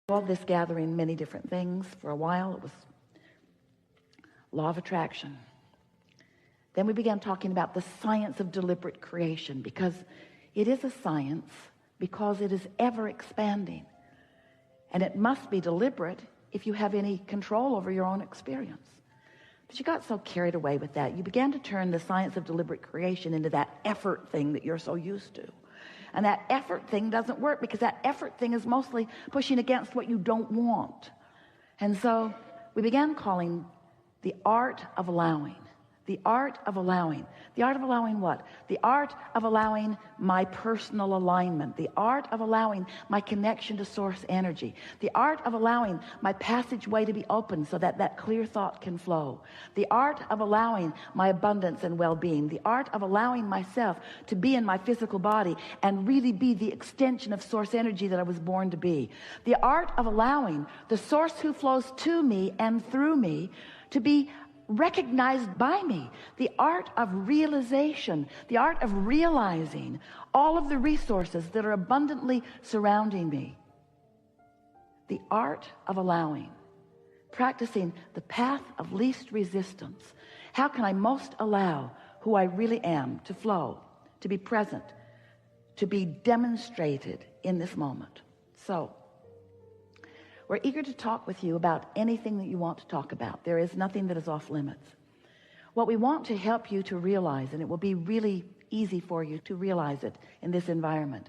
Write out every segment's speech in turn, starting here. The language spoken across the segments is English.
Called this gathering many different things. For a while it was law of attraction. Then we began talking about the science of deliberate creation, because it is a science, because it is ever expanding, and it must be deliberate if you have any control over your own experience. But you got so carried away with that, you began to turn the science of deliberate creation into that effort thing that you're so used to. And that effort thing doesn't work, because that effort thing is mostly pushing against what you don't want. And so we began calling the art of allowing. The art of allowing. The art of allowing what? The art of allowing my personal alignment. The art of allowing my connection to source energy. The art of allowing my passageway to be open so that that clear thought can flow. The art of allowing my abundance and well-being. The art of allowing myself to be in my physical body and really be the extension of source energy that I was born to be. The art of allowing the source who flows to me and through me to be recognized by me. The art of realization, the art of realizing all of the resources that are abundantly surrounding me. The art of allowing, practicing the path of least resistance. How can I most allow who I really am to flow, to be present, to be demonstrated in this moment? So we're eager to talk with you about anything that you want to talk about. There is nothing that is off limits. What we want to help you to realize, and it will be really easy for you to realize it in this environment,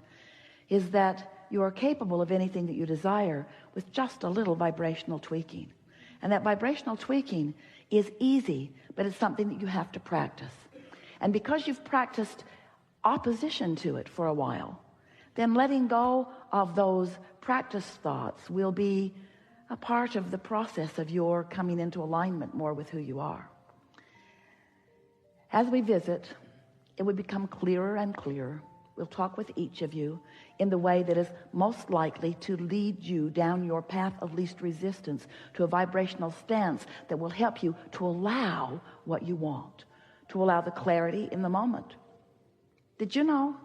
is that you are capable of anything that you desire with just a little vibrational tweaking. And that vibrational tweaking is easy, but it's something that you have to practice. And because you've practiced opposition to it for a while, then letting go of those practice thoughts will be a part of the process of your coming into alignment more with who you are. As we visit, it would become clearer and clearer. We'll talk with each of you in the way that is most likely to lead you down your path of least resistance to a vibrational stance that will help you to allow what you want, to allow the clarity in the moment. Did you know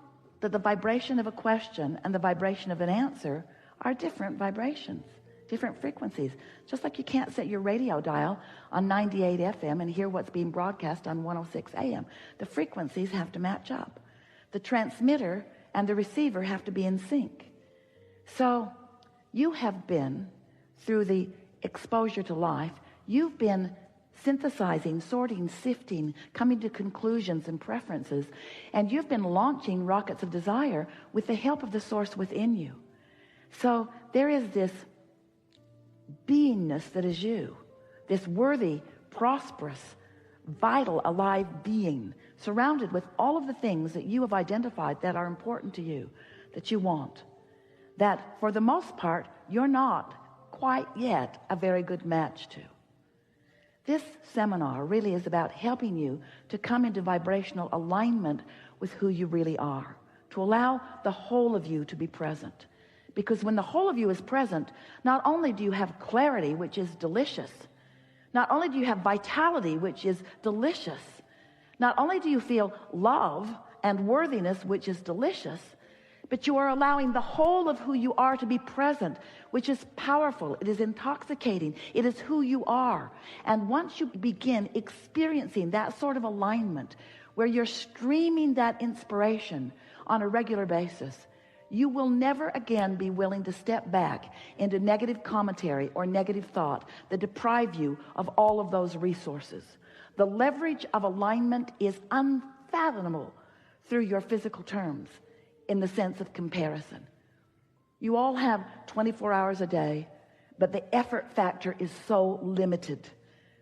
that the vibration of a question and the vibration of an answer are different vibrations, different frequencies? Just like you can't set your radio dial on 98 FM and hear what's being broadcast on 106 AM. The frequencies have to match up. The transmitter and the receiver have to be in sync. So you have been, through the exposure to life, you've been synthesizing, sorting, sifting, coming to conclusions and preferences, and you've been launching rockets of desire with the help of the source within you. So there is this beingness that is you, this worthy, prosperous, vital, alive being, surrounded with all of the things that you have identified that are important to you, that you want, that for the most part you're not quite yet a very good match to. This seminar really is about helping you to come into vibrational alignment with who you really are, to allow the whole of you to be present. Because when the whole of you is present, not only do you have clarity, which is delicious, not only do you have vitality, which is delicious, not only do you feel love and worthiness, which is delicious, but you are allowing the whole of who you are to be present, which is powerful. It is intoxicating. It is who you are. And once you begin experiencing that sort of alignment, where you're streaming that inspiration on a regular basis, you will never again be willing to step back into negative commentary or negative thought that deprive you of all of those resources. The leverage of alignment is unfathomable through your physical terms, in the sense of comparison. You all have 24 hours a day, but the effort factor is so limited.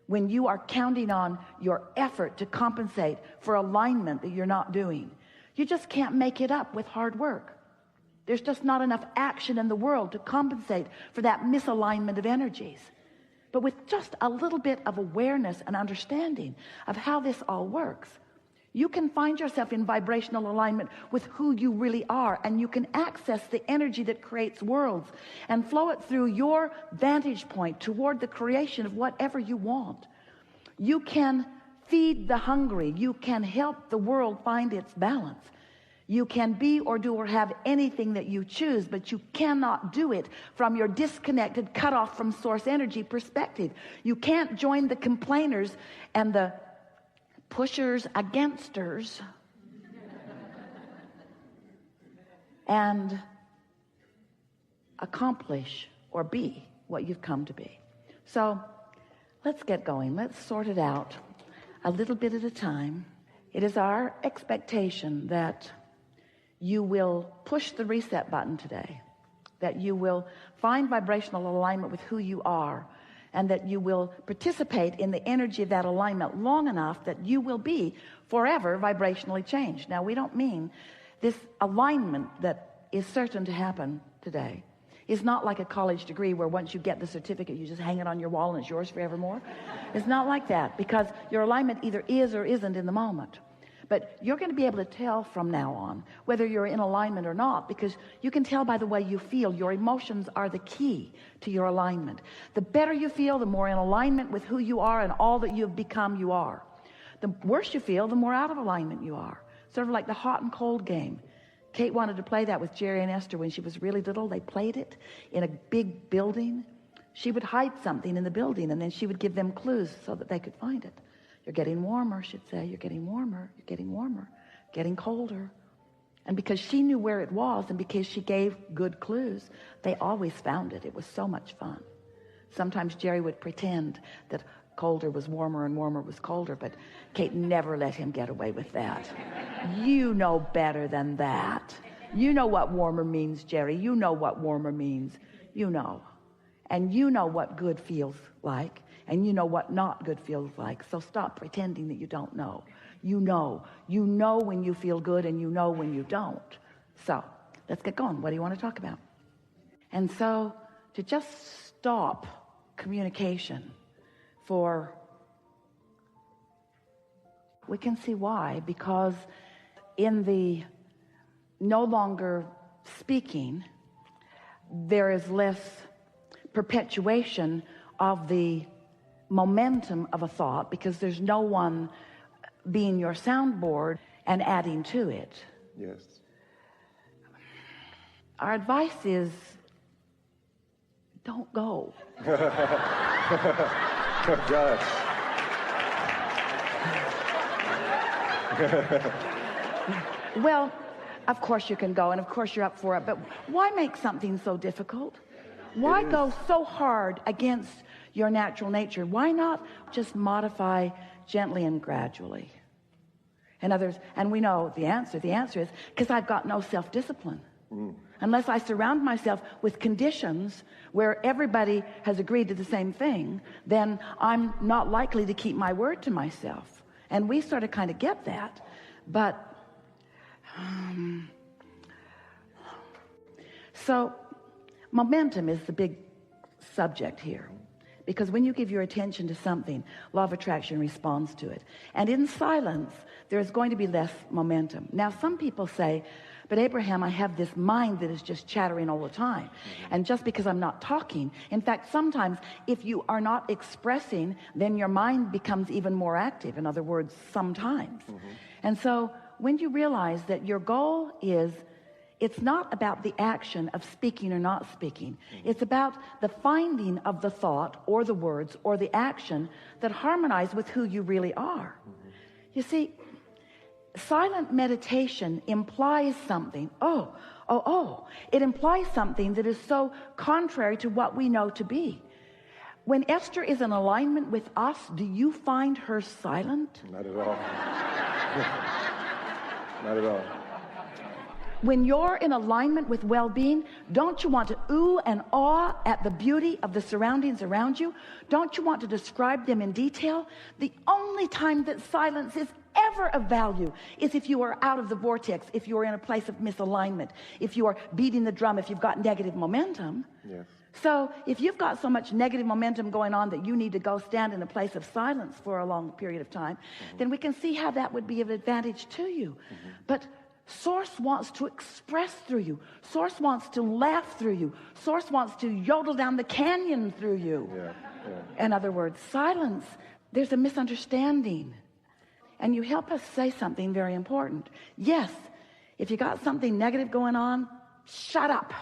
When you are counting on your effort to compensate for alignment that you're not doing, you just can't make it up with hard work. There's just not enough action in the world to compensate for that misalignment of energies. But with just a little bit of awareness and understanding of how this all works, you can find yourself in vibrational alignment with who you really are, and you can access the energy that creates worlds and flow it through your vantage point toward the creation of whatever you want. You can feed the hungry. You can help the world find its balance. You can be or do or have anything that you choose, but you cannot do it from your disconnected, cut off from source energy perspective. You can't join the complainers and the pushers againsters and accomplish or be what you've come to be. So let's get going. Let's sort it out a little bit at a time. It is our expectation that you will push the reset button today, that you will find vibrational alignment with who you are, and that you will participate in the energy of that alignment long enough that you will be forever vibrationally changed. Now, we don't mean this alignment that is certain to happen today is not like a college degree where once you get the certificate, you just hang it on your wall and it's yours forevermore. It's not like that, because your alignment either is or isn't in the moment. But you're going to be able to tell from now on whether you're in alignment or not, because you can tell by the way you feel. Your emotions are the key to your alignment. The better you feel, the more in alignment with who you are and all that you've become you are. The worse you feel, the more out of alignment you are. Sort of like the hot and cold game. Kate wanted to play that with Jerry and Esther when she was really little. They played it in a big building. She would hide something in the building, and then she would give them clues so that they could find it. You're getting warmer, she'd say. You're getting warmer. You're getting warmer. Getting colder. And because she knew where it was, and because she gave good clues, they always found it. It was so much fun. Sometimes Jerry would pretend that colder was warmer and warmer was colder, but Kate never let him get away with that. You know better than that. You know what warmer means, Jerry. You know what warmer means. You know. And you know what good feels like. And you know what not good feels like. So stop pretending that you don't know. You know. You know when you feel good, and you know when you don't. So let's get going. What do you want to talk about? And so to just stop communication we can see why. Because in the no longer speaking, there is less perpetuation of the momentum of a thought, because there's no one being your soundboard and adding to it. Yes. Our advice is don't go. God. Well, of course you can go, and of course you're up for it, but why make something so difficult? Why go so hard against your natural nature? Why not just modify gently and gradually? And we know the answer. The answer is because I've got no self-discipline. Unless I surround myself with conditions where everybody has agreed to the same thing, then I'm not likely to keep my word to myself. And we sort of kind of get that. But so momentum is the big subject here. Because when you give your attention to something, law of attraction responds to it. And in silence, there is going to be less momentum. Now, some people say, but Abraham, I have this mind that is just chattering all the time. And just because I'm not talking, in fact, sometimes if you are not expressing, then your mind becomes even more active. In other words, sometimes. And so when you realize that your goal is, it's not about the action of speaking or not speaking. It's about the finding of the thought or the words or the action that harmonize with who you really are. You see, silent meditation implies something. It implies something that is so contrary to what we know to be. When Esther is in alignment with us, do you find her silent? Not at all. Not at all. When you're in alignment with well-being, don't you want to ooh and awe at the beauty of the surroundings around you? Don't you want to describe them in detail? The only time that silence is ever of value is if you are out of the vortex, if you are in a place of misalignment, if you are beating the drum, if you've got negative momentum. Yes. So if you've got so much negative momentum going on that you need to go stand in a place of silence for a long period of time, then we can see how that would be of advantage to you. But Source wants to express through you. Source wants to laugh through you. Source wants to yodel down the canyon through you. In other words, silence, there's a misunderstanding. And you help us say something very important. Yes, If you got something negative going on, shut up.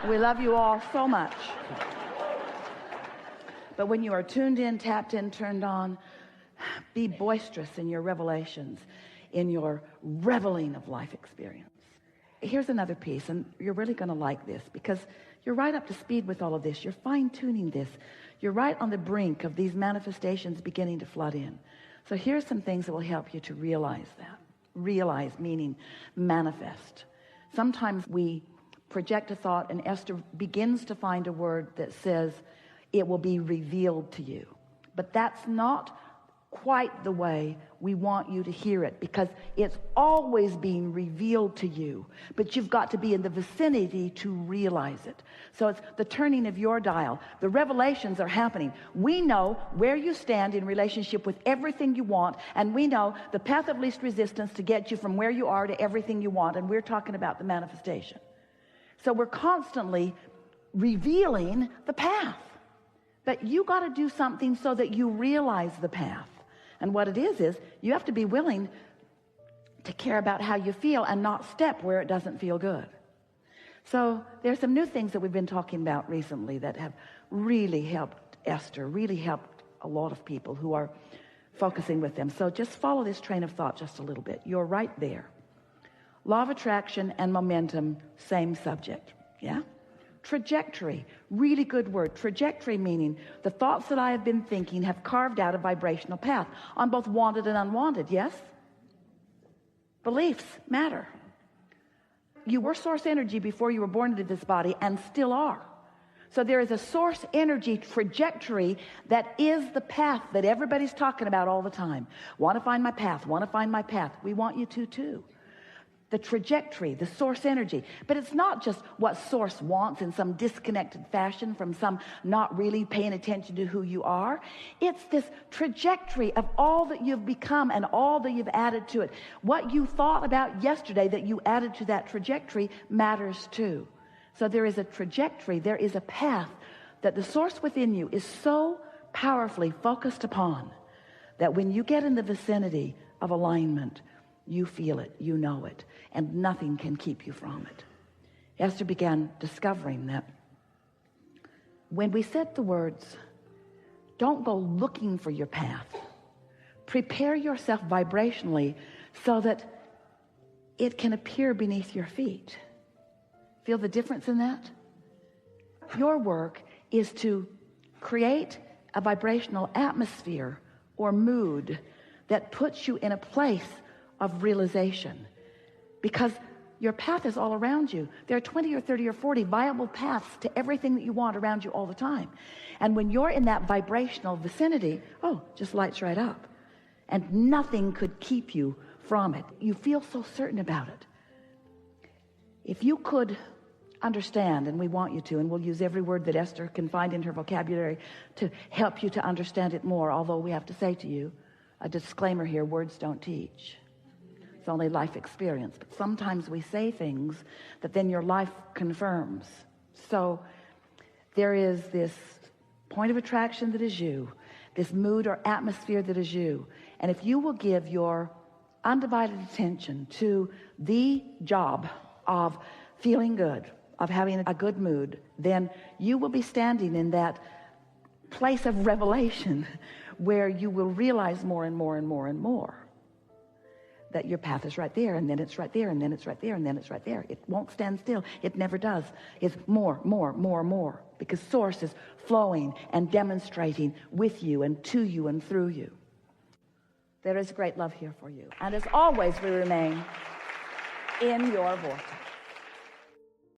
We love you all so much. But when you are tuned in, tapped in, turned on, be boisterous in your revelations, in your reveling of life experience. Here's another piece, and you're really going to like this because you're right up to speed with all of this. You're fine-tuning this. You're right on the brink of these manifestations beginning to flood in. So here's some things that will help you to realize that. Realize meaning manifest. Sometimes we project a thought, and Esther begins to find a word that says it will be revealed to you. But that's not quite the way we want you to hear it, because it's always being revealed to you, but you've got to be in the vicinity to realize it. So it's the turning of your dial. The revelations are happening. We know where you stand in relationship with everything you want, and we know the path of least resistance to get you from where you are to everything you want, and we're talking about the manifestation. So we're constantly revealing the path, but you got to do something so that you realize the path. And what it is you have to be willing to care about how you feel and not step where it doesn't feel good. So there's some new things that we've been talking about recently that have really helped Esther, really helped a lot of people who are focusing with them. So just follow this train of thought just a little bit. You're right there. Law of attraction and momentum, same subject. Yeah? Trajectory, really good word. Trajectory meaning the thoughts that I have been thinking have carved out a vibrational path on both wanted and unwanted. Yes? Beliefs matter. You were source energy before you were born into this body and still are. So there is a source energy trajectory that is the path that everybody's talking about all the time. Want to find my path, want to find my path. We want you to too. The trajectory, the source energy. But it's not just what source wants in some disconnected fashion from some not really paying attention to who you are. It's this trajectory of all that you've become and all that you've added to it. What you thought about yesterday that you added to that trajectory matters too. So there is a trajectory, there is a path that the source within you is so powerfully focused upon that when you get in the vicinity of alignment, you feel it, you know it, and nothing can keep you from it. Esther began discovering that when we said the words, don't go looking for your path, prepare yourself vibrationally so that it can appear beneath your feet. Feel the difference in that? Your work is to create a vibrational atmosphere or mood that puts you in a place of realization, because your path is all around you. There are 20 or 30 or 40 viable paths to everything that you want around you all the time. And when you're in that vibrational vicinity, just lights right up. And nothing could keep you from it. You feel so certain about it. If you could understand, and we want you to, and we'll use every word that Esther can find in her vocabulary to help you to understand it more, although we have to say to you, a disclaimer here, words don't teach. It's only life experience. But sometimes we say things that then your life confirms. So there is this point of attraction that is you, this mood or atmosphere that is you. And if you will give your undivided attention to the job of feeling good, of having a good mood, then you will be standing in that place of revelation where you will realize more and more and more and more that your path is right there, and then it's right there, and then it's right there, and then it's right there. It won't stand still. It never does. It's more, because source is flowing and demonstrating with you and to you and through you. There is great love here for you. And as always, we remain in your vortex.